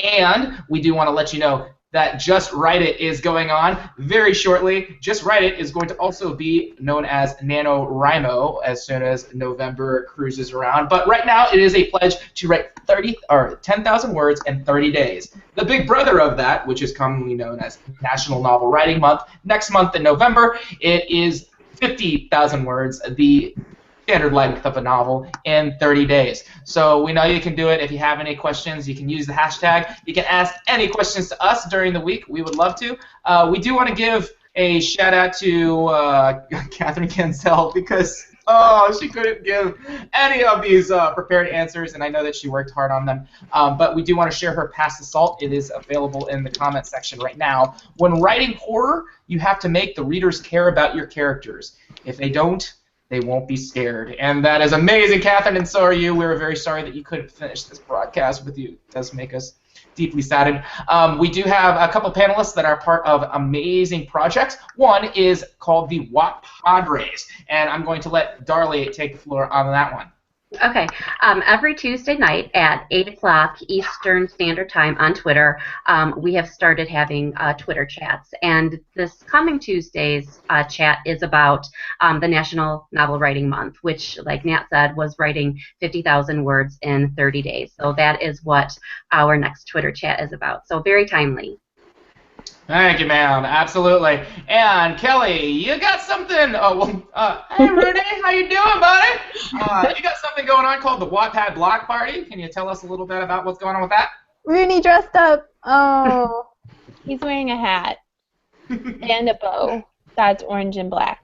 And we do want to let you know that Just Write It is going on very shortly. Just Write It is going to also be known as NaNoWriMo as soon as November cruises around. But right now it is a pledge to write 10,000 words in 30 days. The big brother of that, which is commonly known as National Novel Writing Month, next month in November, it is 50,000 words, the standard length of a novel, in 30 days. So we know you can do it. If you have any questions, you can use the hashtag. You can ask any questions to us during the week. We would love to. We do want to give a shout out to Catherine Gansell, because she couldn't give any of these prepared answers, and I know that she worked hard on them. But we do want to share her Pass the Salt. It is available in the comment section right now. When writing horror, you have to make the readers care about your characters. If they don't, they won't be scared. And that is amazing, Catherine, and so are you. We're very sorry that you couldn't finish this broadcast with you. It does make us deeply saddened. We do have a couple panelists that are part of amazing projects. One is called the Watt Padres, and I'm going to let Darlie take the floor on that one. Okay. Every Tuesday night at 8 o'clock Eastern Standard Time on Twitter, we have started having Twitter chats. And this coming Tuesday's chat is about the National Novel Writing Month, which, like Nat said, was writing 50,000 words in 30 days. So that is what our next Twitter chat is about. So very timely. Thank you, ma'am. Absolutely. And Kelly, you got something. Oh, well, hey, Rudy, how you doing, buddy? You got something going on called the Wattpad Block Party. Can you tell us a little bit about what's going on with that? Rooney dressed up. Oh, he's wearing a hat and a bow. That's orange and black.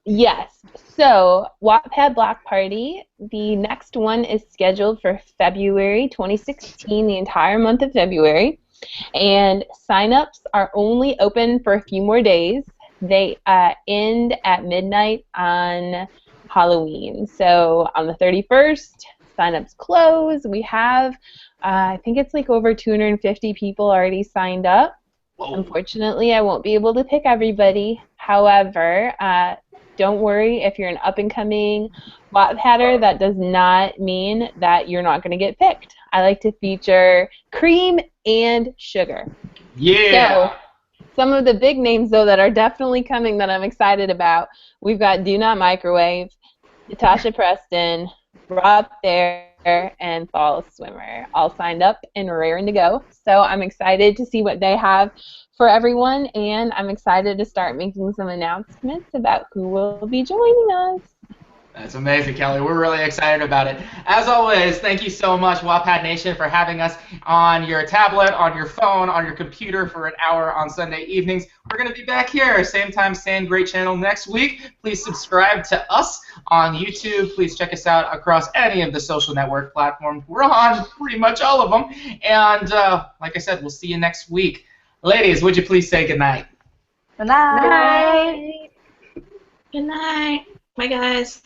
Yes. So, Wattpad Block Party, the next one is scheduled for February 2016, the entire month of February. And sign-ups are only open for a few more days. They end at midnight on Halloween. So, on the 31st, sign-ups close. We have, I think it's like over 250 people already signed up. Whoa. Unfortunately, I won't be able to pick everybody. However, don't worry if you're an up-and-coming Wattpadder. That does not mean that you're not going to get picked. I like to feature cream and sugar. Yeah. So, some of the big names, though, that are definitely coming that I'm excited about, we've got Do Not Microwave, Natasha Preston, Rob Thayer, and Fall Swimmer, all signed up and raring to go. So I'm excited to see what they have for everyone, and I'm excited to start making some announcements about who will be joining us. That's amazing, Kelly. We're really excited about it. As always, thank you so much, Wattpad Nation, for having us on your tablet, on your phone, on your computer for an hour on Sunday evenings. We're going to be back here, same time, same great channel next week. Please subscribe to us on YouTube. Please check us out across any of the social network platforms. We're on pretty much all of them. And like I said, we'll see you next week. Ladies, would you please say goodnight? Good night. Good night. Bye, guys.